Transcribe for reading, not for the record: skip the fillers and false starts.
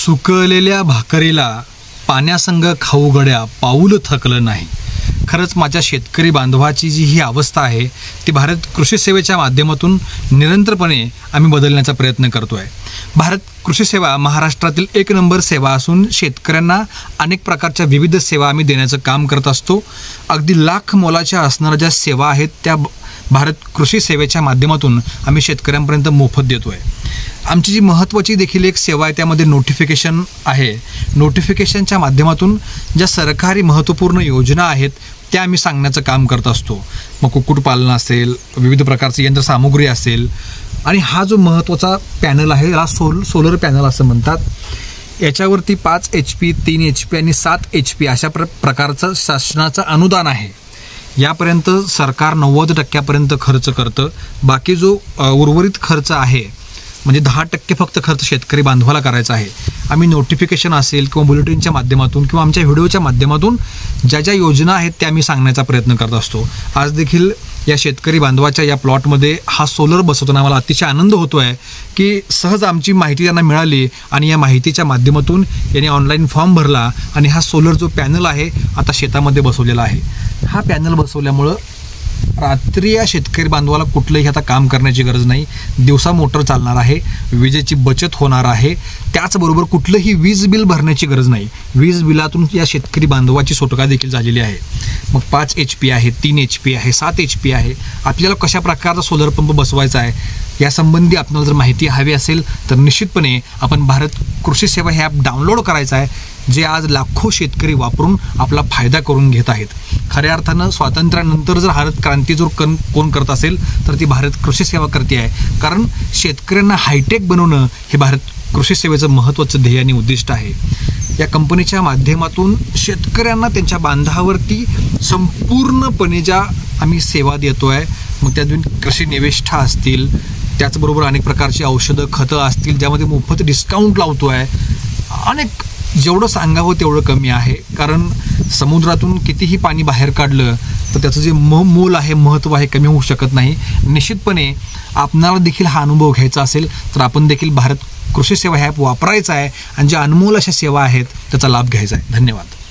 सुकलेल्या भाकरीला पाण्यासंग खाऊ गड्या पाऊल थकलं नाही। खरंच माझ्या शेतकरी बांधवाची जी ही अवस्था आहे ती भारत कृषी सेवेच्या माध्यमातून निरंतरपणे आम्ही बदलण्याचा प्रयत्न करतो आहे। भारत कृषी सेवा महाराष्ट्रातील एक नंबर सेवा असून शेतकऱ्यांना अनेक प्रकारच्या विविध सेवा आम्ही देण्याचं काम करत असतो। अगदी लाख मोलाच्या असणाऱ्या ज्या सेवा आहेत त्या भारत कृषी सेवेच्या माध्यमातून आम्ही शेतकऱ्यांपर्यंत मोफत देतो आहे। आमची जी महत्त्वाची देखील एक सेवा आहे त्यामध्ये नोटिफिकेशन आहे। नोटिफिकेशनच्या माध्यमातून ज्या सरकारी महत्त्वपूर्ण योजना आहेत त्या आम्ही सांगण्याचं काम करत असतो। मग कुक्कुटपालन असेल, विविध प्रकारची यंत्रसामुग्री असेल, आणि हा जो महत्त्वाचा पॅनल आहे याला सोलर पॅनल असं म्हणतात। याच्यावरती 5 HP 3 HP आणि 7 HP अशा प्रकारचं शासनाचं अनुदान आहे। यापर्यंत सरकार 90% खर्च करतं। बाकी जो उर्वरित खर्च आहे म्हणजे 10% फक्त खर्च शेतकरी बांधवाला करायचा आहे। आम्ही नोटिफिकेशन असेल किंवा बुलेटिनच्या माध्यमातून किंवा आमच्या व्हिडिओच्या माध्यमातून ज्या ज्या योजना आहेत त्या आम्ही सांगण्याचा प्रयत्न करत असतो। आज देखील या शेतकरी बांधवाच्या या प्लॉटमध्ये हा सोलर बसवताना मला अतिशय आनंद होतो आहे की सहज आमची माहिती त्यांना मिळाली आणि या माहितीच्या माध्यमातून यांनी ऑनलाईन फॉर्म भरला आणि हा सोलर जो पॅनल आहे आता शेतामध्ये बसवलेला आहे। हा पॅनल बसवल्यामुळं रात्री या शेतकरी बांधवाला कुठलंही आता काम करण्याची गरज नाही। दिवसा मोटर चालणार आहे, विजेची बचत होणार आहे, त्याचबरोबर कुठलंही वीज बिल भरण्याची गरज नाही। वीज बिलातून या शेतकरी बांधवाची सुटका देखील झालेली आहे। मग 5 HP आहे, 3 HP आहे, 7 HP आहे। आपल्याला कशा प्रकारचा सोलर पंप बसवायचा आहे यासंबंधी आपल्याला जर माहिती हवी असेल तर निश्चितपणे आपण भारत कृषी सेवा हे ॲप डाउनलोड करायचं आहे, जे आज लाखो शेतकरी वापरून आपला फायदा करून घेत आहेत। खऱ्या अर्थानं स्वातंत्र्यानंतर जर हरित क्रांती जर कोण करत असेल तर ती भारत कृषी सेवा करते आहे। कारण शेतकऱ्यांना हायटेक बनवणं हे भारत कृषी सेवेचं महत्त्वाचं ध्येय आणि उद्दिष्ट आहे। या कंपनीच्या माध्यमातून शेतकऱ्यांना त्यांच्या बांधावरती संपूर्णपणे ज्या आम्ही सेवा देतो आहे, मग त्यातून कृषी निविष्ठा असतील, त्याचबरोबर अनेक प्रकारची औषधं खतं असतील ज्यामध्ये मोफत डिस्काउंट लावतो आहे। अनेक जेवढं सांगावं तेवढं कमी आहे, कारण समुद्रातून कितीही पाणी बाहेर काढलं तर त्याचं जे मोल आहे, महत्त्व आहे, कमी होऊ शकत नाही। निश्चितपणे आपणाला देखील हा अनुभव घ्यायचा असेल तर आपण देखील भारत कृषी सेवा ॲप वापरायचा आहे आणि ज्या अनमोल अशा सेवा आहेत त्याचा लाभ घ्यायचा आहे। धन्यवाद।